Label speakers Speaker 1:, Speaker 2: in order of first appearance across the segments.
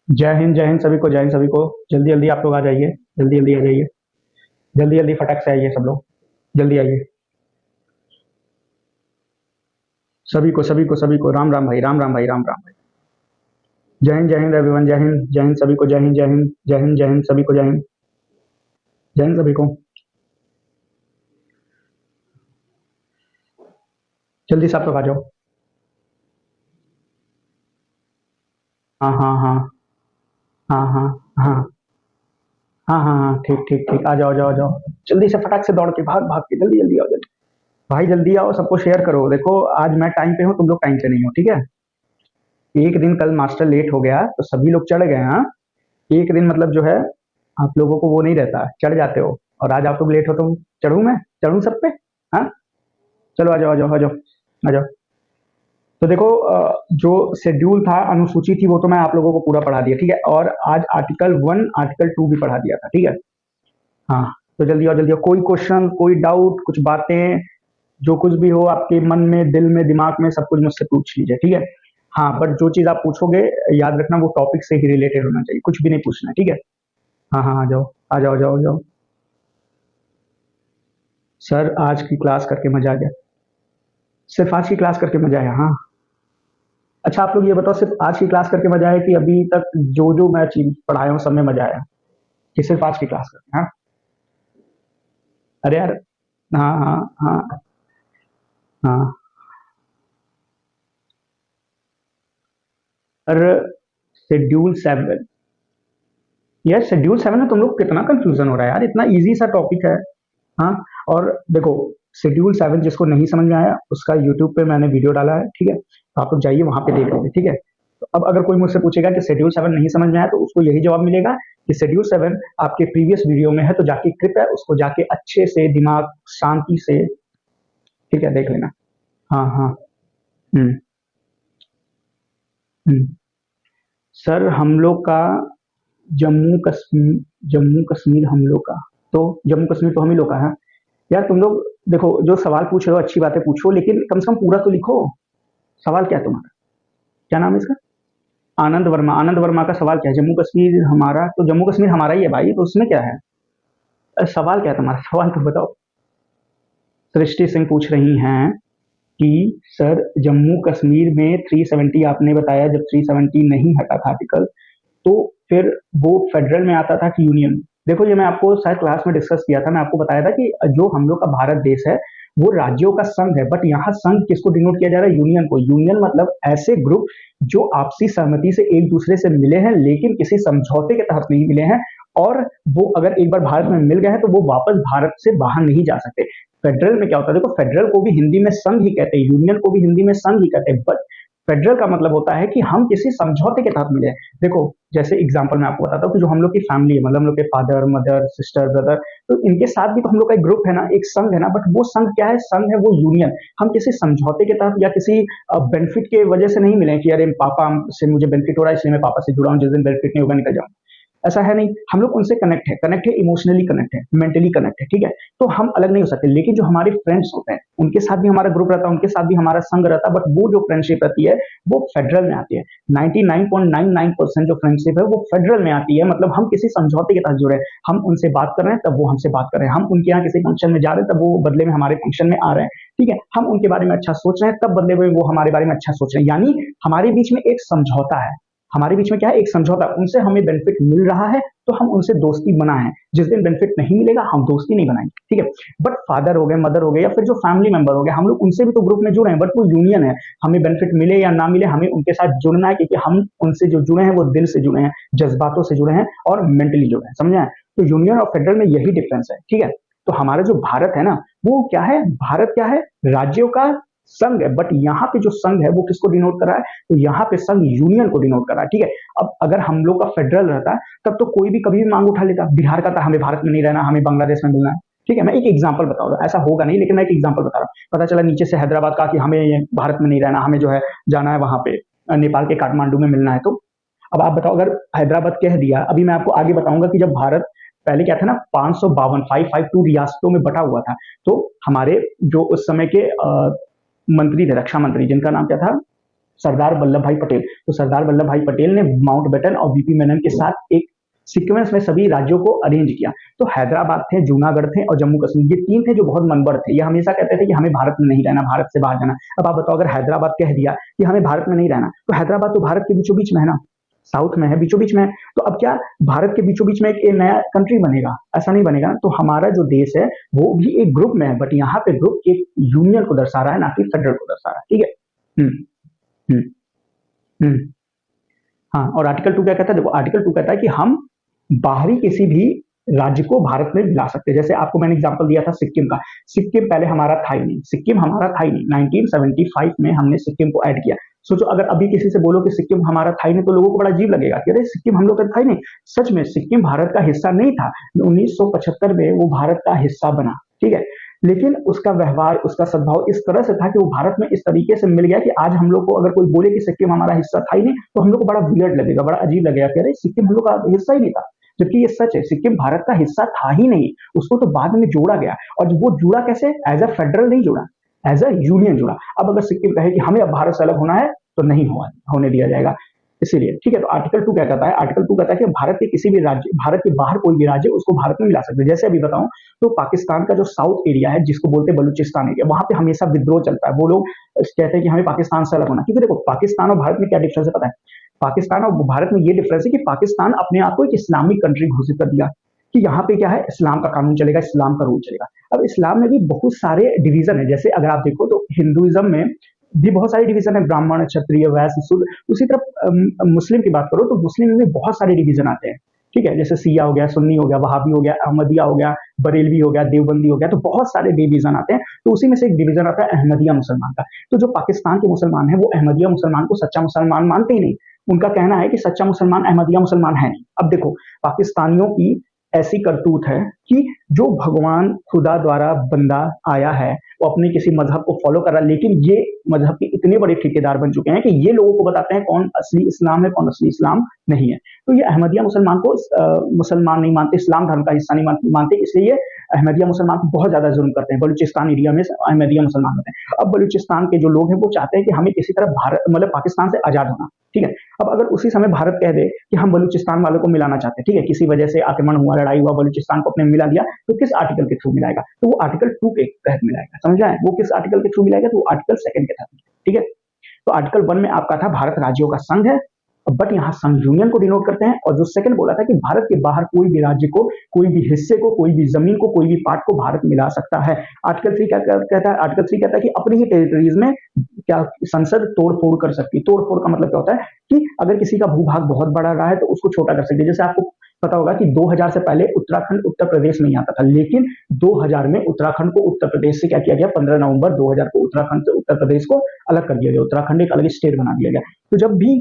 Speaker 1: जय हिंद सभी को, जय हिंद सभी को। जल्दी जल्दी आप लोग आ जाइए, जल्दी जल्दी आ जाइए, जल्दी जल्दी फटक से आइए सब लोग, जल्दी आइए। सभी को राम राम भाई, राम राम भाई, राम राम भाई। जय हिंद एवरीवन, जय हिंद सभी को, जय हिंद, जय हिंद, जय हिंद, जय हिंद सभी को, जय हिंद, जय हिंद सभी को। जल्दी से आप लोग आ जाओ। हाँ हाँ हाँ हाँ हाँ हाँ हाँ हाँ हाँ, ठीक ठीक ठीक, आ जाओ आ जाओ आ जाओ। जल्दी से फटाक से दौड़ के भाग भाग के जल्दी जल्दी आओ, जल्दी भाई, जल्दी आओ, सबको शेयर करो। देखो आज मैं टाइम पे हूँ, तुम लोग टाइम पे नहीं हो, ठीक है। एक दिन कल मास्टर लेट हो गया तो सभी लोग चढ़ गए। हाँ, एक दिन मतलब जो है, आप लोगों को वो नहीं रहता, चढ़ जाते हो। और आज आप लोग लेट हो तो चढ़ूं मैं, चढ़ूं सब पे। हाँ, चलो आ जाओ आ जाओ आ जाओ आ जाओ। तो देखो, जो शेड्यूल था, अनुसूची थी, वो तो मैं आप लोगों को पूरा पढ़ा दिया, ठीक है। और आज आर्टिकल 1 आर्टिकल 2 भी पढ़ा दिया था, ठीक है। हाँ, तो जल्दी आओ जल्दी आओ। कोई क्वेश्चन, कोई डाउट, कुछ बातें, जो कुछ भी हो आपके मन में, दिल में, दिमाग में, सब कुछ मुझसे पूछ लीजिए, ठीक है। हाँ, बट जो चीज आप पूछोगे, याद रखना वो टॉपिक से ही रिलेटेड होना चाहिए, कुछ भी नहीं पूछना, ठीक है। हाँ हाँ, आ जाओ आ जाओ आ जाओ आ जाओ। सर आज की क्लास करके मजा आ गया। सिर्फ आज की क्लास करके मजा आया, हाँ। अच्छा आप लोग ये बताओ, सिर्फ आज की क्लास करके मजा आया कि अभी तक जो जो मैं चीज पढ़ाया हूँ सब में मजा आया, कि सिर्फ आज की क्लास करके? हाँ, अरे यार, हाँ हाँ हाँ हाँ। और शेड्यूल 7, यार शेड्यूल 7 में तुम लोग कितना कंफ्यूजन हो रहा है यार, इतना इजी सा टॉपिक है। हाँ, और देखो, शेड्यूल 7 जिसको नहीं समझ में आया उसका यूट्यूब पे मैंने वीडियो डाला है, ठीक है, तो आप लोग जाइए वहां पे देख लीजिए, ठीक है। तो अब अगर कोई मुझसे पूछेगा कि शेड्यूल 7 नहीं समझ में आया, तो उसको यही जवाब मिलेगा कि शेड्यूल 7 आपके प्रीवियस वीडियो में है, तो जाके क्लिप है, उसको जाके अच्छे से दिमाग शांति से, ठीक है, देख लेना। हाँ हाँ। हम्म हम्म। सर हम लोग का जम्मू कश्मीर, जम्मू कश्मीर हम लोग का, तो जम्मू कश्मीर तो हम ही लोग का है। यार तुम लोग देखो, जो सवाल पूछ रहे हो अच्छी बात है, पूछो, लेकिन कम से कम पूरा तो लिखो। सवाल क्या है तुम्हारा? क्या नाम है इसका? आनंद वर्मा। आनंद वर्मा का सवाल क्या है? जम्मू कश्मीर हमारा, तो जम्मू कश्मीर हमारा ही है भाई, तो उसमें क्या है? सवाल क्या है तुम्हारा? सवाल तो बताओ। सृष्टि सिंह पूछ रही हैं कि सर जम्मू कश्मीर में 370 आपने बताया, जब 370 नहीं हटा था आर्टिकल, तो फिर वो फेडरल में आता था कि यूनियन? देखो, ये मैं आपको शायद क्लास में डिस्कस किया था, मैं आपको बताया था कि जो हम लोग का भारत देश है वो राज्यों का संघ है, बट यहाँ संघ किसको डिनोट किया जा रहा है? यूनियन को। यूनियन मतलब ऐसे ग्रुप जो आपसी सहमति से एक दूसरे से मिले हैं, लेकिन किसी समझौते के तहत नहीं मिले हैं, और वो अगर एक बार भारत में मिल गए हैं तो वो वापस भारत से बाहर नहीं जा सकते। फेडरल में क्या होता है? देखो, फेडरल को भी हिंदी में संघ ही कहते हैं, यूनियन को भी हिंदी में संघ ही कहते हैं, बट फेडरल का मतलब होता है कि हम किसी समझौते के तहत मिले हैं। देखो, जैसे एग्जांपल मैं आपको बताता हूँ कि जो हम लोग की फैमिली है, मतलब हम लोग के फादर मदर सिस्टर ब्रदर, तो इनके साथ भी तो हम लोग का एक ग्रुप है ना, एक संघ है ना, बट वो संघ क्या है? संघ है वो यूनियन। हम किसी समझौते के तहत या किसी बेनिफिट के वजह से नहीं मिले कि अरे पापा से मुझे बेनिफिट हो रहा है इसलिए मैं पापा से जुड़ा हूँ, जिस दिन बेनिफिट नहीं होगा निकल जाऊँ। ऐसा है नहीं, हम लोग उनसे कनेक्ट है, इमोशनली कनेक्ट है, मेंटली कनेक्ट है, ठीक है। तो हम अलग नहीं हो सकते, लेकिन जो हमारे फ्रेंड्स होते हैं उनके साथ भी हमारा ग्रुप रहता है, उनके साथ भी हमारा संघ रहता है, बट वो जो फ्रेंडशिप रहती है वो फेडरल में आती है। 99.99% जो फ्रेंडशिप है वो फेडरल में आती है, मतलब हम किसी समझौते के तहत जुड़े हैं। हम उनसे बात कर रहे हैं तब वो हमसे बात कर रहे हैं, हम उनके यहाँ किसी फंक्शन में जा रहे हैं तब वो बदले में हमारे फंक्शन में आ रहे हैं, ठीक है। हम उनके बारे में अच्छा सोच रहे हैं तब बदले में वो हमारे बारे में अच्छा सोच रहे हैं, यानी हमारे बीच में एक समझौता है। हमारे बीच में क्या है? एक समझौता। उनसे हमें बेनिफिट मिल रहा है तो हम उनसे दोस्ती बनाए हैं, जिस दिन बेनिफिट नहीं मिलेगा हम दोस्ती नहीं बनाएंगे, ठीक है। बट फादर हो गए, मदर हो गए, या फिर जो फैमिली मेंबर हो गए, हम लोग उनसे भी तो ग्रुप में जुड़े हैं, बट वो यूनियन है। हमें बेनिफिट मिले या ना मिले, हमें उनके साथ जुड़ना है, क्योंकि हम उनसे जो जुड़े हैं वो दिल से जुड़े हैं, जज्बातों से जुड़े हैं और मेंटली जुड़े हैं, समझे? तो यूनियन और फेडरल में यही डिफरेंस है, ठीक है। तो हमारा जो भारत है ना, वो क्या है? भारत क्या है? राज्यों का संघ है, बट यहाँ पे जो संघ है वो किसको डिनोट कर रहा है? तो यहाँ पे संघ यूनियन को डिनोट कर रहा है, ठीक है। अब अगर हम लोग का फेडरल रहता तब तो कोई भी कभी भी मांग उठा लेता, बिहार का था हमें भारत में नहीं रहना, हमें बांग्लादेश में मिलना है, ठीक है। मैं एक एग्जांपल बता रहा हूँ, ऐसा होगा नहीं, लेकिन मैं एक एग्जांपल बता रहा हूँ। पता चला नीचे से हैदराबाद का कि हमें भारत में नहीं रहना, हमें जो है जाना है वहां पे, नेपाल के काठमांडू में मिलना है, तो अब आप बताओ, अगर हैदराबाद कह दिया, अभी मैं आपको आगे बताऊंगा कि जब भारत पहले क्या था ना, 552 रियासतों में बटा हुआ था, तो हमारे जो उस समय के मंत्री थे, रक्षा मंत्री, जिनका नाम क्या था? सरदार वल्लभ भाई पटेल। तो सरदार वल्लभ भाई पटेल ने माउंटबेटन और वीपी मेनन के साथ एक सीक्वेंस में सभी राज्यों को अरेंज किया। तो हैदराबाद थे, जूनागढ़ थे और जम्मू कश्मीर, ये तीन थे जो बहुत मनबड़ थे। ये हमेशा कहते थे कि हमें भारत में नहीं रहना, भारत से बाहर जाना। अब आप बताओ, अगर हैदराबाद कह दिया कि हमें भारत में नहीं रहना, तो हैदराबाद तो भारत के बीचों बीच में है ना, साउथ में है, बीचों बीच में है। तो अब क्या भारत के बीचों बीच में एक नया कंट्री बनेगा? ऐसा नहीं बनेगा। तो हमारा जो देश है वो भी एक ग्रुप में है, बट यहाँ पे ग्रुप एक यूनियन को दर्शा रहा है, ना कि फेडरल को दर्शा रहा है। ठीक है। हम्म हम्म हाँ, और आर्टिकल 2 क्या कहता है? देखो, आर्टिकल 2 कहता है कि हम बाहरी किसी भी राज्य को भारत में मिला सकते हैं। जैसे आपको मैंने एग्जांपल दिया था सिक्किम का। सिक्किम पहले हमारा था ही नहीं, सिक्किम हमारा था ही नहीं। 1975 में हमने सिक्किम को ऐड किया। सोचो, अगर अभी किसी से बोलो कि सिक्किम हमारा था ही नहीं, तो लोगों को बड़ा अजीब लगेगा कि अरे सिक्किम हम लोग का था ही नहीं। सच में सिक्किम भारत का हिस्सा नहीं था। 1975 में वो भारत का हिस्सा बना, ठीक है। लेकिन उसका व्यवहार, उसका सद्भाव इस तरह से था कि वो भारत में इस तरीके से मिल गया कि आज हम लोग को अगर कोई बोले कि सिक्किम हमारा हिस्सा था ही नहीं, तो हम लोग को बड़ा वियर्ड लगेगा, बड़ा अजीब लगेगा कि अरे सिक्किम हम लोग का हिस्सा ही नहीं था। जबकि ये सच है, सिक्किम भारत का हिस्सा था ही नहीं, उसको तो बाद में जोड़ा गया। और वो जुड़ा कैसे? एज अ फेडरल नहीं जुड़ा, एज अ यूनियन जुड़ा। अब अगर सिक्किम कहे कि हमें अब भारत से अलग होना है, तो नहीं होने दिया जाएगा। इसीलिए ठीक है। तो आर्टिकल 2 क्या कहता है? आर्टिकल 2 कहता है कि भारत के किसी भी राज्य, भारत के बाहर कोई भी राज्य, उसको भारत में मिला सकते हैं। जैसे अभी बताऊं तो पाकिस्तान का जो साउथ एरिया है, जिसको बोलते हैं बलूचिस्तान एरिया, वहां पे हमेशा विद्रोह चलता है। वो लोग कहते हैं कि हमें पाकिस्तान से अलग होना। क्योंकि देखो, पाकिस्तान और भारत में क्या डिफरेंस है पता है? पाकिस्तान और भारत में ये डिफरेंस है कि पाकिस्तान अपने आप को एक इस्लामिक कंट्री घोषित कर दिया कि यहाँ पे क्या है, इस्लाम का कानून चलेगा, इस्लाम का रूल चलेगा। अब इस्लाम में भी बहुत सारे डिवीजन है। जैसे अगर आप देखो तो हिंदुइज्म में भी बहुत सारे डिवीजन है, ब्राह्मण, क्षत्रिय, वैश्य, शूद्र। उसी तरह मुस्लिम की बात करो तो मुस्लिम में भी बहुत सारे डिवीजन आते हैं। ठीक है, जैसे सिया हो गया, सुन्नी हो गया, वहाबी हो गया, अहमदिया हो गया, बरेलवी हो गया, देवबंदी हो गया। तो बहुत सारे डिवीजन आते हैं। तो उसी में से एक डिवीजन आता है अहमदिया मुसलमान का। तो जो पाकिस्तान के मुसलमान है वो अहमदिया मुसलमान को सच्चा मुसलमान मानते ही नहीं। उनका कहना है कि सच्चा मुसलमान अहमदिया मुसलमान है नहीं। अब देखो, पाकिस्तानियों की ऐसी करतूत है कि जो भगवान खुदा द्वारा बंदा आया है, वो अपने किसी मजहब को फॉलो कर रहा है, लेकिन ये मजहब के इतने बड़े ठेकेदार बन चुके हैं कि ये लोगों को बताते हैं कौन असली इस्लाम है, कौन असली इस्लाम नहीं है। तो ये अहमदिया मुसलमान को मुसलमान नहीं मानते, इस्लाम धर्म का हिस्सा नहीं मानते, इसलिए ये अहमदिया मुसलमान को बहुत ज्यादा जुल्म करते हैं। बलूचिस्तान एरिया में अहमदिया मुसलमान होते हैं। अब बलूचिस्तान के जो लोग हैं वो चाहते हैं कि हमें किसी तरह भारत, मतलब पाकिस्तान से आजाद होना। ठीक है। अब अगर उसी समय भारत कह दे कि हम बलूचिस्तान वालों को मिलाना चाहते हैं, ठीक है, किसी वजह से आक्रमण हुआ, लड़ाई हुआ, बलूचिस्तान को अपने मिला दिया, तो किस आर्टिकल के थ्रू मिलाएगा? तो वो आर्टिकल 2 के तहत मिलाएगा। समझ आए? वो किस आर्टिकल के थ्रू मिलाएगा? तो वो आर्टिकल 2 के तहत। ठीक है। तो आर्टिकल 1 में आपका था भारत राज्यों का संघ है, बट यहाँ संघ यूनियन को डिनोट करते हैं। और जो सेकंड बोला था कि भारत के बाहर कोई भी राज्य को, कोई भी हिस्से को, कोई भी जमीन को, कोई भी पार्ट को भारत मिला सकता है। आर्टिकल 3 क्या कहता है? आर्टिकल 3 कहता है कि अपनी ही टेरिटरीज में क्या संसद तोड़ फोड़ कर सकती है। तोड़ फोड़ का मतलब क्या होता है कि अगर किसी का भूभाग बहुत बड़ा रहा है तो उसको छोटा कर सकती है। जैसे आपको पता होगा कि 2000 से पहले उत्तराखंड उत्तर प्रदेश नहीं आता था, लेकिन 2000 में उत्तराखंड को उत्तर प्रदेश से क्या किया गया? 15 नवंबर 2000 को उत्तराखंड से उत्तर प्रदेश को अलग कर दिया गया। उत्तराखंड एक अलग स्टेट बना दिया गया। तो जब भी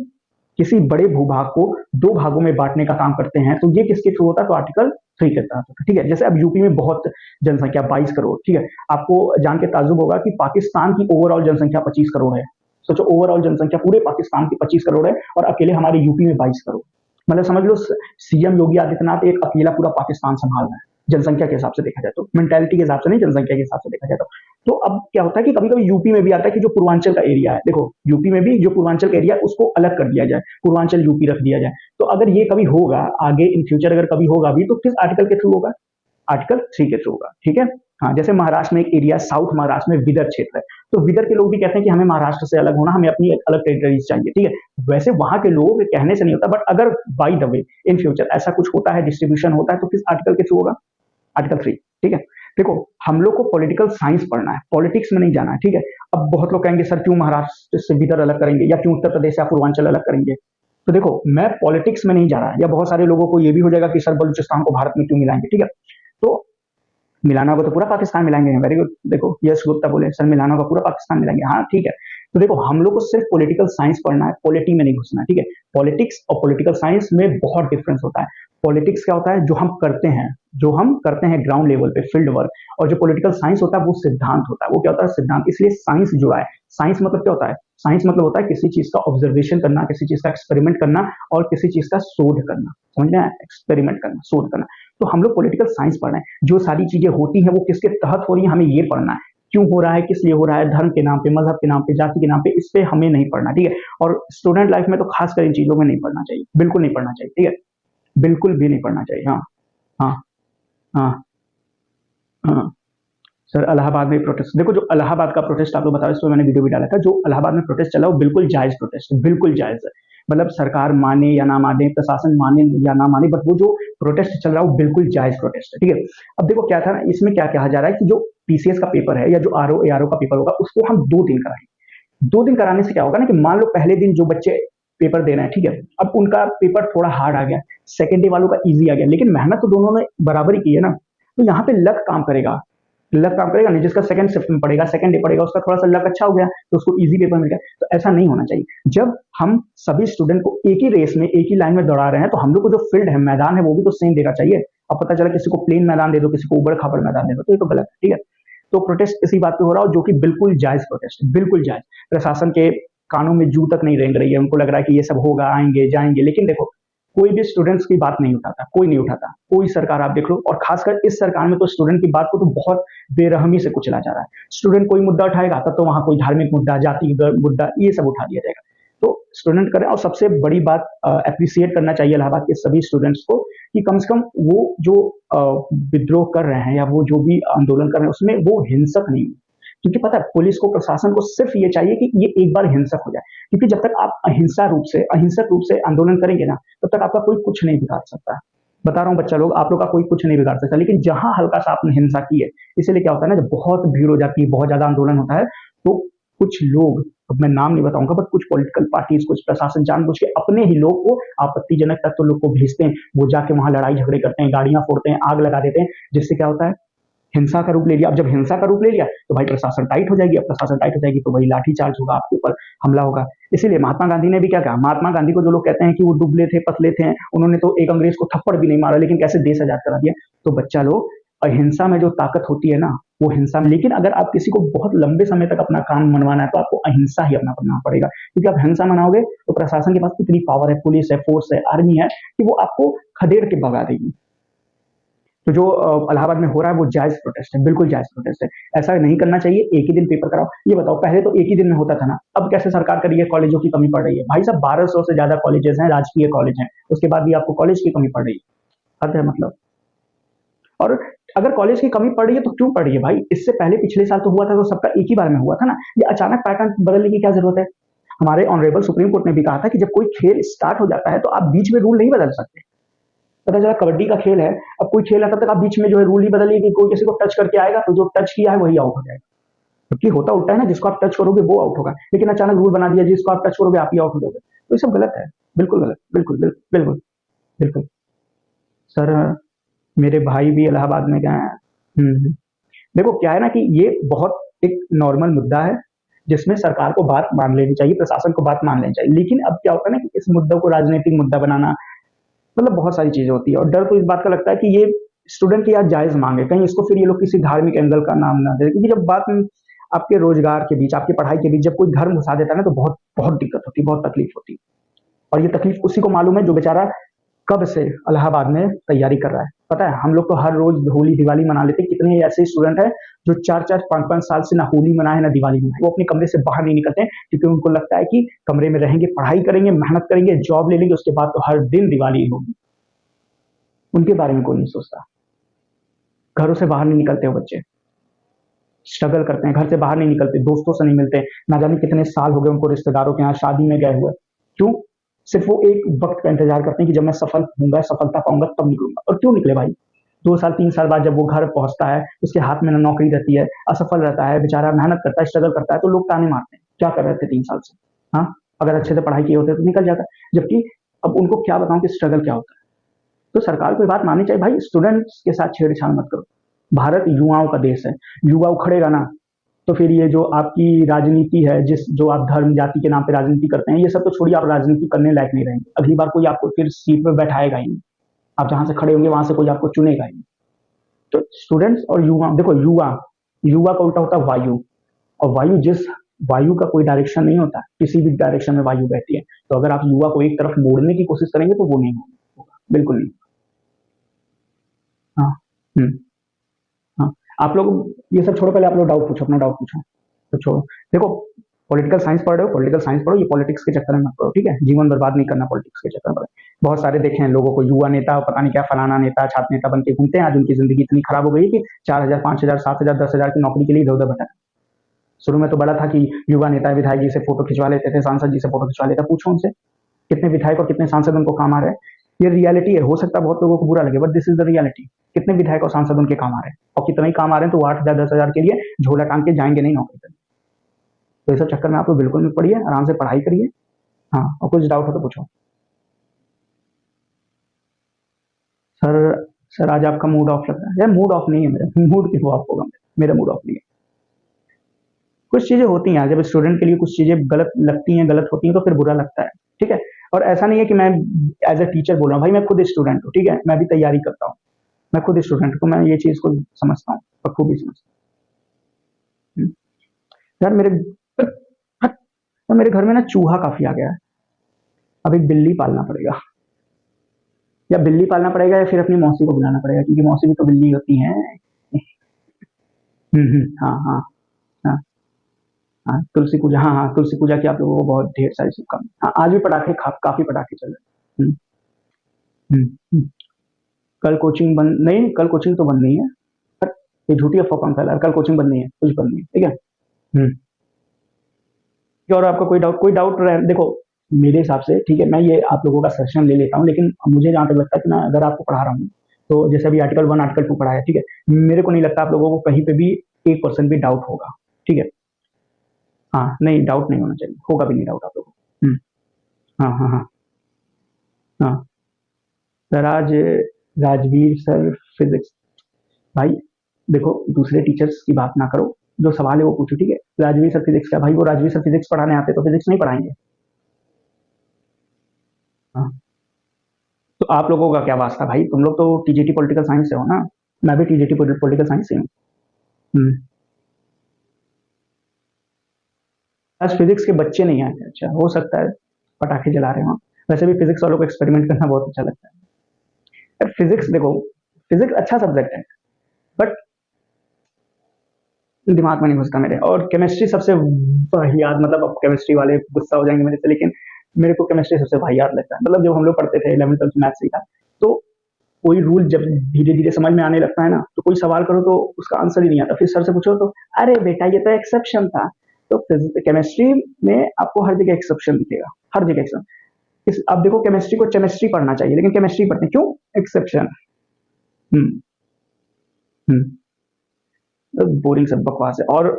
Speaker 1: किसी बड़े भूभाग को 2 भागों में बांटने का काम करते हैं तो ये किसके थ्रू होता है? तो आर्टिकल 3 के तहत होता है। ठीक है। जैसे अब यूपी में बहुत जनसंख्या 22 करोड़, ठीक है, आपको जान के ताज्जुब होगा कि पाकिस्तान की ओवरऑल जनसंख्या 25 करोड़ है। सोचो, ओवरऑल जनसंख्या पूरे पाकिस्तान की 25 करोड़ है और अकेले हमारे यूपी में 22 करोड़। मतलब समझ लो, सीएम योगी आदित्यनाथ एक अकेला पूरा पाकिस्तान संभाल रहा है, जनसंख्या के हिसाब से देखा जाए तो। मेंटालिटी के हिसाब से नहीं, जनसंख्या के हिसाब से देखा जाए तो अब क्या होता है कि कभी कभी यूपी में भी आता है कि जो पूर्वांचल का एरिया है, देखो यूपी में भी जो पूर्वांचल का एरिया है उसको अलग कर दिया जाए, पूर्वांचल यूपी रख दिया जाए। तो अगर ये कभी होगा आगे इन फ्यूचर, अगर कभी होगा भी, तो किस आर्टिकल के थ्रू होगा? आर्टिकल 3 के थ्रू होगा। ठीक है। हाँ, जैसे महाराष्ट्र में एक एरिया, साउथ महाराष्ट्र में विदर्भ क्षेत्र है, तो विदर्भ के लोग भी कहते हैं कि हमें महाराष्ट्र से अलग होना, हमें अपनी एक अलग टेरिटरीज चाहिए। ठीक है। वैसे वहां के लोगों के कहने से नहीं होता, बट अगर by the way in future ऐसा कुछ होता है, डिस्ट्रीब्यूशन होता है, तो किस आर्टिकल के थ्रू होगा? आर्टिकल 3। ठीक है। देखो, हम लोग को पॉलिटिकल साइंस पढ़ना है, पॉलिटिक्स में नहीं जाना है। ठीक है। अब बहुत लोग कहेंगे सर क्यों महाराष्ट्र से विदर्भ अलग करेंगे, या क्यों उत्तर प्रदेश या पूर्वांचल अलग करेंगे? तो देखो, मैं पॉलिटिक्स में नहीं जा रहा, या बहुत सारे लोगों को ये भी हो जाएगा कि सर बलूचिस्तान को भारत में क्यों मिलाएंगे? ठीक है। तो मिलाना होगा तो पूरा पाकिस्तान मिलाएंगे। Very good. देखो, यश गुप्ता बोले सर मिलाना होगा पूरा पाकिस्तान मिलाएंगे। हाँ ठीक है। तो देखो, हम लोग को सिर्फ पॉलिटिकल साइंस पढ़ना है, पॉलिटी में नहीं घुसना है। ठीक है। पॉलिटिक्स और पॉलिटिकल साइंस में बहुत डिफरेंस होता है। पॉलिटिक्स क्या होता है? जो हम करते हैं, जो हम करते हैं ग्राउंड लेवल पे, फील्ड वर्क। और जो पॉलिटिकल साइंस होता है वो सिद्धांत होता है। वो क्या होता है? सिद्धांत। इसलिए साइंस जुड़ा है। साइंस मतलब क्या होता है? साइंस मतलब होता है किसी चीज का ऑब्जर्वेशन करना, किसी चीज का एक्सपेरिमेंट करना और किसी चीज का शोध करना। समझ में आया? एक्सपेरिमेंट करना, शोध करना। तो हम लोग पॉलिटिकल साइंस पढ़ रहे हैं। जो सारी चीजें होती हैं वो किसके तहत हो रही है, हमें ये पढ़ना है। क्यों हो रहा है, किस लिए हो रहा है, धर्म के नाम पे, मजहब के नाम पे, जाति के नाम पे, इस पे हमें नहीं पढ़ना, ठीक है। और स्टूडेंट लाइफ में तो खासकर इन चीजों में नहीं पढ़ना चाहिए, बिल्कुल नहीं पढ़ना चाहिए, ठीक है, बिल्कुल भी नहीं पढ़ना चाहिए। हाँ, हाँ, हाँ, हाँ। सर इलाहाबाद में प्रोटेस्ट, देखो जो इलाहाबाद का प्रोटेस्ट आप लोग बता रहे हो, इस पे मैंने वीडियो भी डाला था। जो इलाहाबाद में प्रोटेस्ट चला वो बिल्कुल जायज प्रोटेस्ट है, बिल्कुल जायज है। मतलब सरकार माने या ना माने, प्रशासन माने या ना माने, बट वो जो प्रोटेस्ट चल रहा है वो बिल्कुल जायज प्रोटेस्ट है, ठीक है। अब देखो क्या था ना, इसमें क्या कहा जा रहा है कि जो पीसीएस का पेपर है या जो आरओ एआरओ का पेपर होगा उसको हम 2 दिन कराएंगे। 2 दिन कराने से क्या होगा ना कि मान लो पहले दिन जो बच्चे पेपर दे रहे हैं, ठीक है, अब उनका पेपर थोड़ा हार्ड आ गया, सेकेंड डे वालों का ईजी आ गया, लेकिन मेहनत तो दोनों ने बराबर ही की है ना। तो यहाँ पे लक काम करेगा, लक काम करेगा नहीं, जिसका सेकंड शिफ्ट में पड़ेगा, सेकंड डे पड़ेगा, उसका थोड़ा सा लक अच्छा हो गया तो उसको इजी पेपर मिल गया। तो ऐसा नहीं होना चाहिए। जब हम सभी स्टूडेंट को एक ही रेस में एक ही लाइन में दौड़ा रहे हैं तो हम लोग को जो फील्ड है, मैदान है, वो भी तो सेम देना चाहिए। अब पता चला किसी को प्लेन मैदान दे दो, किसी को उबड़ खाबड़ मैदान दे दो, तो ये तो गलत है, ठीक है। तो प्रोटेस्ट इसी बात पे हो रहा है, जो कि बिल्कुल जायज प्रोटेस्ट है, बिल्कुल जायज। प्रशासन के कानों में जू तक नहीं रेंग रही है, उनको लग रहा है कि ये सब होगा, आएंगे जाएंगे, लेकिन देखो कोई भी स्टूडेंट्स की बात नहीं उठाता, कोई नहीं उठाता, कोई सरकार आप देख लो, और खासकर इस सरकार में तो स्टूडेंट की बात को तो बहुत बेरहमी से कुचला जा रहा है। स्टूडेंट कोई मुद्दा उठाएगा तब तो वहां कोई धार्मिक मुद्दा, जाति मुद्दा, ये सब उठा दिया जाएगा। तो स्टूडेंट करें, और सबसे बड़ी बात अप्रिसिएट करना चाहिए इलाहाबाद के सभी स्टूडेंट्स को कि कम से कम वो जो विद्रोह कर रहे हैं या वो जो भी आंदोलन कर रहे हैं उसमें वो हिंसक नहीं है। क्योंकि पता है पुलिस को, प्रशासन को सिर्फ ये चाहिए कि ये एक बार हिंसक हो जाए, क्योंकि जब तक आप अहिंसक रूप से आंदोलन करेंगे ना, तब तक आपका कोई कुछ नहीं बिगाड़ सकता। बता रहा हूँ बच्चा लोग, आप लोग का कोई कुछ नहीं बिगाड़ सकता, लेकिन जहां हल्का सा आपने हिंसा की है, इसीलिए क्या होता है ना, जब बहुत भीड़ हो जाती है, बहुत ज्यादा आंदोलन होता है, तो कुछ लोग, अब मैं नाम नहीं बताऊंगा, बट कुछ पॉलिटिकल पार्टीज, कुछ प्रशासन जानबूझ के अपने ही लोग को, आपत्तिजनक तत्व लोग को भेजते हैं, वो जाके वहां लड़ाई झगड़े करते हैं, गाड़ियां फोड़ते हैं, आग लगा देते हैं, जिससे क्या होता है, हिंसा का रूप ले लिया। अब जब हिंसा का रूप ले लिया तो भाई प्रशासन टाइट हो जाएगी, अब प्रशासन टाइट हो जाएगी तो वही लाठी चार्ज होगा, आपके ऊपर हमला होगा। इसीलिए महात्मा गांधी ने भी क्या कहा, महात्मा गांधी को जो लोग कहते हैं कि वो दुबले थे, पतले थे, उन्होंने तो एक अंग्रेज को थप्पड़ भी नहीं मारा, लेकिन कैसे देश आजाद करा दिया। तो बच्चा लोग, अहिंसा में जो ताकत होती है ना, वो हिंसा में, लेकिन अगर आप किसी को बहुत लंबे समय तक अपना काम मनवाना है तो आपको अहिंसा ही अपना करना पड़ेगा, क्योंकि आप हिंसा मनाओगे तो प्रशासन के पास इतनी पावर है, पुलिस है, फोर्स है, आर्मी है, कि वो आपको खदेड़ के भगा देगी। तो जो इलाहाबाद में हो रहा है वो जायज प्रोटेस्ट है, बिल्कुल जायज प्रोटेस्ट है। ऐसा नहीं करना चाहिए, एक ही दिन पेपर कराओ। ये बताओ, पहले तो एक ही दिन में होता था ना, अब कैसे सरकार कर रही है, कॉलेजों की कमी पड़ रही है। भाई साहब 1200 से ज्यादा कॉलेजेस हैं, राजकीय कॉलेज हैं, उसके बाद भी आपको कॉलेज की कमी पड़ रही है, हद है मतलब। और अगर कॉलेज की कमी पड़ रही है तो क्यों पड़ रही है भाई, इससे पहले पिछले साल तो हुआ था, तो सबका एक ही बार में हुआ था ना, ये अचानक पैटर्न बदलने की क्या जरूरत है। हमारे ऑनरेबल सुप्रीम कोर्ट ने भी कहा था कि जब कोई खेल स्टार्ट हो जाता है तो आप बीच में रूल नहीं बदल सकते। पता चला कबड्डी का खेल है, अब कोई खेल है, तब तक आप बीच में जो है रूल नहीं बदलिए कि कोई किसी को टच करके आएगा तो जो टच किया है वही आउट हो जाएगा। क्योंकि होता उल्टा है ना, जिसको आप टच करोगे वो आउट होगा, लेकिन अचानक रूल बना दिया जिसको आप टच करोगे आप ही आउट हो जाओगे, तो ये सब गलत है, बिल्कुल गलत, बिल्कुल बिल्कुल बिल्कुल बिल्कुल। सर मेरे भाई भी इलाहाबाद में गए हैं। देखो क्या है ना कि ये बहुत एक नॉर्मल मुद्दा है, जिसमें सरकार को बात मान लेनी चाहिए, प्रशासन को बात मान लेनी चाहिए, लेकिन अब क्या होता है ना कि इस मुद्दे को राजनीतिक मुद्दा बनाना, मतलब बहुत सारी चीजें होती है, और डर तो इस बात का लगता है कि ये स्टूडेंट की आज जायज मांग है, कहीं इसको फिर ये लोग किसी धार्मिक एंगल का नाम ना दे, क्योंकि जब बात आपके रोजगार के बीच, आपकी पढ़ाई के बीच जब कोई धर्म घुसा देता है ना, तो बहुत बहुत दिक्कत होती है, बहुत तकलीफ होती है। और ये तकलीफ उसी को मालूम है जो बेचारा कब से इलाहाबाद में तैयारी कर रहा है। पता है हम लोग तो हर रोज होली दिवाली मना लेते हैं, कितने ऐसे स्टूडेंट हैं जो 4-4 5-5 साल से ना होली मनाए ना दिवाली मनाए, वो अपने कमरे से बाहर नहीं निकलते हैं, क्योंकि उनको लगता है कि कमरे में रहेंगे, पढ़ाई करेंगे, मेहनत करेंगे, जॉब ले लेंगे, उसके बाद तो हर दिन दिवाली होगी। उनके बारे में कोई नहीं सोचता। घरों से बाहर नहीं निकलते हो बच्चे, स्ट्रगल करते हैं, घर से बाहर नहीं निकलते, दोस्तों से नहीं मिलते, ना जाने कितने साल हो गए उनको रिश्तेदारों के यहाँ शादी में गए हुए। क्यों? सिर्फ वो एक वक्त का इंतजार करते हैं कि जब मैं सफल होऊंगा, सफलता पाऊंगा तब निकलूंगा। और क्यों निकले भाई, 2 साल 3 साल बाद जब वो घर पहुंचता है, उसके हाथ में ना नौकरी रहती है, असफल रहता है, बेचारा मेहनत करता है, स्ट्रगल करता है, तो लोग ताने मारते हैं, क्या कर रहे थे 3 साल से। हाँ, अगर अच्छे से पढ़ाई किए होते तो निकल जाता। जबकि अब उनको क्या बताऊं कि स्ट्रगल क्या होता है। तो सरकार को ये बात माननी चाहिए, भाई स्टूडेंट्स के साथ छेड़छाड़ मत करो। भारत युवाओं का देश है, युवा उखड़ेगा ना, तो फिर ये जो आपकी राजनीति है, जिस जो आप धर्म जाति के नाम पे राजनीति करते हैं, ये सब तो छोड़िए, आप राजनीति करने लायक नहीं रहेंगे। अगली बार कोई आपको फिर सीट पे बैठाएगा ही नहीं, आप जहां से खड़े होंगे वहां से कोई आपको चुनेगा ही नहीं। तो स्टूडेंट्स और युवा, देखो युवा, युवा का उल्टा होता है वायु, और वायु जिस, वायु का कोई डायरेक्शन नहीं होता, किसी भी डायरेक्शन में वायु बहती है। तो अगर आप युवा को एक तरफ मोड़ने की कोशिश करेंगे तो वो नहीं होगा, बिल्कुल नहीं। हाँ, हम्म, हाँ। आप लोग ये सब छोड़ो, पहले आप लोग डाउट पूछो, अपना डाउट पूछो। तो छोड़ो, देखो पॉलिटिकल साइंस पढ़ रहे हो, पॉलिटिकल साइंस पढ़ो, ये पॉलिटिक्स के चक्कर में मत पढ़ो, ठीक है? जीवन बर्बाद नहीं करना पॉलिटिक्स के चक्कर में। बहुत सारे देखे हैं लोगों को, युवा नेता पता नहीं क्या फलाना नेता छात्र नेता बन के घूमते हैं, आज उनकी जिंदगी इतनी खराब हो गई कि 4,000 5,000 7,000 10,000 की नौकरी के लिए इधर उधर भटक। शुरू में तो बड़ा था कि युवा नेता विधायक जी से फोटो खिंचवा लेते थे, सांसद जी से फोटो खिंचवा लेते, पूछो उनसे कितने विधायक और कितने सांसद उनको काम आ रहे हैं। ये रियलिटी है, हो सकता है बहुत लोगों को बुरा लगे, but this is the reality. कितने विधायक और सांसद उनके काम आ रहे हैं, और कितने ही काम आ रहे हैं तो 8,000 10,000 के लिए झोला टांग के जाएंगे नहीं नौकरी करने। तो ये सब चक्कर में आप लोग बिल्कुल मत पढ़िए, आराम से पढ़ाई करिए। हाँ, और कुछ डाउट हो तो पूछो। सर, सर आज आपका मूड ऑफ लग रहा है। यार मूड ऑफ नहीं है मेरा, मूड क्यों ऑफ होगा मेरा मूड ऑफ नहीं है। कुछ चीजें होती हैं, जब स्टूडेंट के लिए कुछ चीजें गलत लगती हैं, गलत होती हैं, तो फिर बुरा लगता है, ठीक है? और ऐसा नहीं है कि मैं एज ए टीचर बोल रहा हूँ, भाई मैं खुद स्टूडेंट हूँ, ठीक है? मैं भी तैयारी करता हूँ, मैं खुद स्टूडेंट हूँ, तो मैं ये चीज को समझता हूँ और खूब ही समझता हूँ। यार मेरे घर में ना चूहा काफी आ गया है। अब एक बिल्ली पालना पड़ेगा, या बिल्ली पालना पड़ेगा या फिर अपनी मौसी को बुलाना पड़ेगा, क्योंकि मौसी भी तो बिल्ली होती है। हाँ हाँ हाँ हाँ, तुलसी पूजा, हाँ हाँ, तुलसी पूजा की आप लोगों को बहुत ढेर सारी शुभकामनाएं। हाँ, आज भी पटाखे काफी पटाखे चल रहे हैं। हम्म, हम्म। कल कोचिंग बंद नहीं, कल कोचिंग तो बंद नहीं है, पर ये झूठी अफवाह कौन फैला रहा है? कल कोचिंग बंद नहीं है, कुछ बंद नहीं है, ठीक है? हम्म। और आपका कोई डाउट रहे, देखो मेरे हिसाब से, ठीक है, मैं ये आप लोगों का सजेशन ले लेता हूँ, लेकिन मुझे जहाँ तक लगता है कि मैं अगर आपको पढ़ा रहा हूँ, तो जैसे अभी आर्टिकल 1 आर्टिकल 2 पढ़ा है, ठीक है, मेरे को नहीं लगता आप लोगों को कहीं पे भी 1% भी डाउट होगा, ठीक है? हाँ, नहीं डाउट नहीं होना चाहिए, होगा भी नहीं डाउट आप लोगों को। हाँ हाँ हाँ हाँ। सर आज राजवीर सर फिजिक्स, भाई देखो दूसरे टीचर्स की बात ना करो, जो सवाल है वो पूछो, ठीक है? राजवीर सर फिजिक्स का, भाई वो राजवीर सर फिजिक्स पढ़ाने आते तो फिजिक्स नहीं पढ़ाएंगे? हाँ, तो आप लोगों का क्या वास्ता भाई, तुम लोग तो टीजीटी पॉलिटिकल साइंस से हो ना, मैं भी टीजीटी पॉलिटिकल साइंस से हूँ। हम्म, आज फिजिक्स के बच्चे नहीं आए थे, अच्छा हो सकता है पटाखे जला रहे हो। वैसे भी फिजिक्स वालों को एक्सपेरिमेंट करना बहुत अच्छा लगता है। यार फिजिक्स देखो, फिजिक्स अच्छा सब्जेक्ट है, बट दिमाग में नहीं घुसता मेरे। और केमिस्ट्री सबसे वाहियात, मतलब अब केमिस्ट्री वाले गुस्सा हो जाएंगे मेरे से, लेकिन मेरे को केमिस्ट्री सबसे वाहियात लगता है। मतलब जब हम लोग पढ़ते थे 11th 12th मैथ्स सीखा, तो कोई रूल जब धीरे धीरे समझ में आने लगता है ना, तो कोई सवाल करो तो उसका आंसर ही नहीं आता, फिर सर से पूछो तो अरे बेटा ये तो एक्सेप्शन था। तो केमिस्ट्री में आपको हर जगह एक्सेप्शन दिखेगा, हर जगह एक्सेप्शन। अब देखो केमिस्ट्री को केमिस्ट्री पढ़ना चाहिए, लेकिन केमिस्ट्री पढ़ते हैं क्यों? एक्सेप्शन। हम्म बोरिंग सब बकवास है। और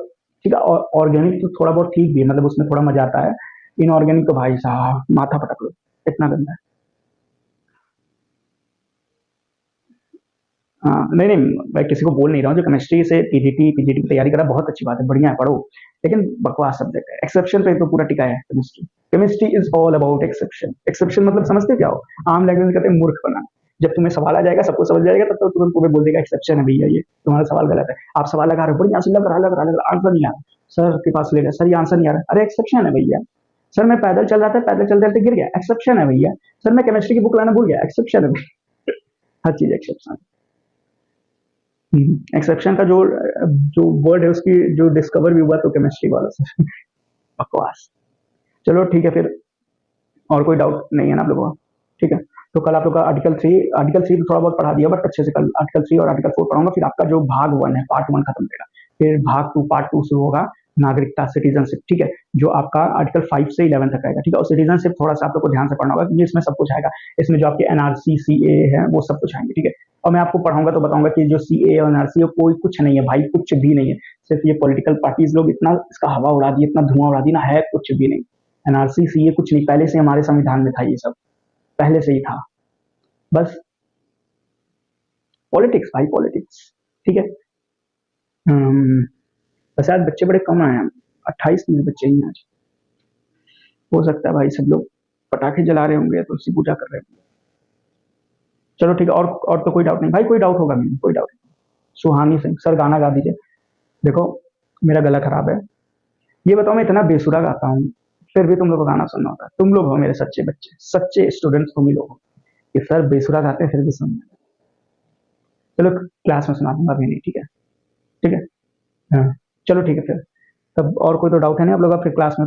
Speaker 1: ठीक है, ऑर्गेनिक तो थोड़ा बहुत ठीक भी है, मतलब उसमें थोड़ा मजा आता है। इनऑर्गेनिक तो भाई साहब माथा पटक लो, इतना गंदा है। हाँ, नहीं नहीं, मैं किसी को बोल नहीं रहा हूँ, जो केमिस्ट्री से टीजीटी पीजीटी की तैयारी करा बहुत अच्छी बात है, बढ़िया है, पढ़ो। लेकिन बकवास सब्जेक्ट है, एक्सेप्शन पे तो पूरा टिका है chemistry. Chemistry is all about exception. Exception मतलब समझते क्या हो? आम लैंग्वेज में कहते हैं मूर्ख बनाना। जब तुम्हें सवाल आ जाएगा, सबको समझ जाएगा, तब तो तुरंत तुम्हें बोल देगा एक्सेप्शन है भैया, ये तुम्हारा सवाल गलत है। आप सवाल लगा रहे हो, बढ़िया से लग रहा आंसर नहीं आ रहा, सर के पास ले गया, सर ये आंसर नहीं आ रहा, अरे एक्सेप्शन है भैया। सर मैं पैदल चल रहा था, पैदल चलते चलते गिर गया, एक्सेप्शन है भैया। सर मैं केमिस्ट्री की बुक लाना भूल गया, एक्सेप्शन है भैया। हर चीज एक्सेप्शन। एक्सेप्शन का जो वर्ड है उसकी जो डिस्कवर भी हुआ तो केमिस्ट्री वाला से। बकवास। चलो ठीक है फिर, और कोई डाउट नहीं है ना आप लोगों का? ठीक है, तो कल आप लोग का आर्टिकल 3 तो थोड़ा बहुत पढ़ा दिया, बट अच्छे से कल आर्टिकल 3 और आर्टिकल 4 पढ़ाऊंगा, फिर आपका जो भाग 1 है, पार्ट 1 खत्म रहेगा। फिर भाग 2 पार्ट 2 शुरू होगा, नागरिकता सिटीजनशिप, ठीक है, जो आपका आर्टिकल 5 से 11 तक आएगा, ठीक है? और सिटीजनशिप थोड़ा सा आप लोग को ध्यान से पढ़ना होगा, क्योंकि इसमें सब कुछ आएगा। इसमें जो आपके एनआरसी सीए है वो सब कुछ आएंगे, ठीक है? और मैं आपको पढ़ाऊंगा तो बताऊंगा कि जो सीए और एनआरसी है कोई कुछ नहीं है भाई, कुछ भी नहीं है। सिर्फ ये पॉलिटिकल पार्टीज लोग इतना इसका हवा उड़ा दी, इतना धुआं उड़ा दी ना, है कुछ भी नहीं। एनआरसी सीए कुछ नहीं, पहले से हमारे संविधान में था ये सब, पहले से ही था। बस पॉलिटिक्स भाई, पॉलिटिक्स, ठीक है? हम्म, वैसे आज बच्चे बड़े कम आए हैं, 28 बच्चे ही हैं आज। हो सकता है भाई सब लोग पटाखे जला रहे होंगे, तुलसी पूजा कर रहे होंगे। चलो ठीक है, और तो कोई डाउट नहीं भाई, कोई डाउट होगा नहीं, कोई डाउट नहीं। सुहानी सिंह सर गाना गा दीजिए। देखो मेरा गला खराब है, ये बताओ मैं इतना बेसुरा गाता हूँ, फिर भी तुम लोग को गाना सुनना होता है। तुम लोग हो मेरे सच्चे बच्चे, सच्चे स्टूडेंट्स तुम ही लोग हो, कि सर बेसुरा गाते हैं फिर भी सुनना। चलो क्लास में सुना दूंगा अभी नहीं, ठीक है? ठीक है? हाँ, चलो ठीक है फिर। तब और कोई तो डाउट है नहीं आप लोग का फिर क्लास में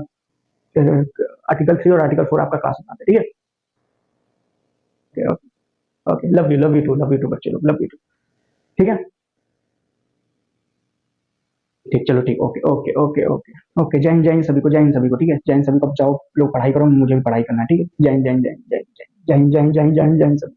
Speaker 1: आर्टिकल 3 और आर्टिकल 4 आपका क्लास में आते हैं, ठीक है? Okay, okay, okay, love you too बच्चे लोग, लव यू टू। ठीक है? ठीक, चलो ठीक, okay, okay, okay, okay, okay, जय हिंद सभी को, जय हिंद सभी को, ठीक है? जय हिंद सभी को, अब जाओ लोग पढ़ाई करो, मुझे भी पढ़ाई करना है, ठीक है? जय हिंद, जय हिंद, जय हिंद, जय हिंद, जय हिंद, जय हिंद, जय हिंद, जय हिंद, जय हिंद सभी को।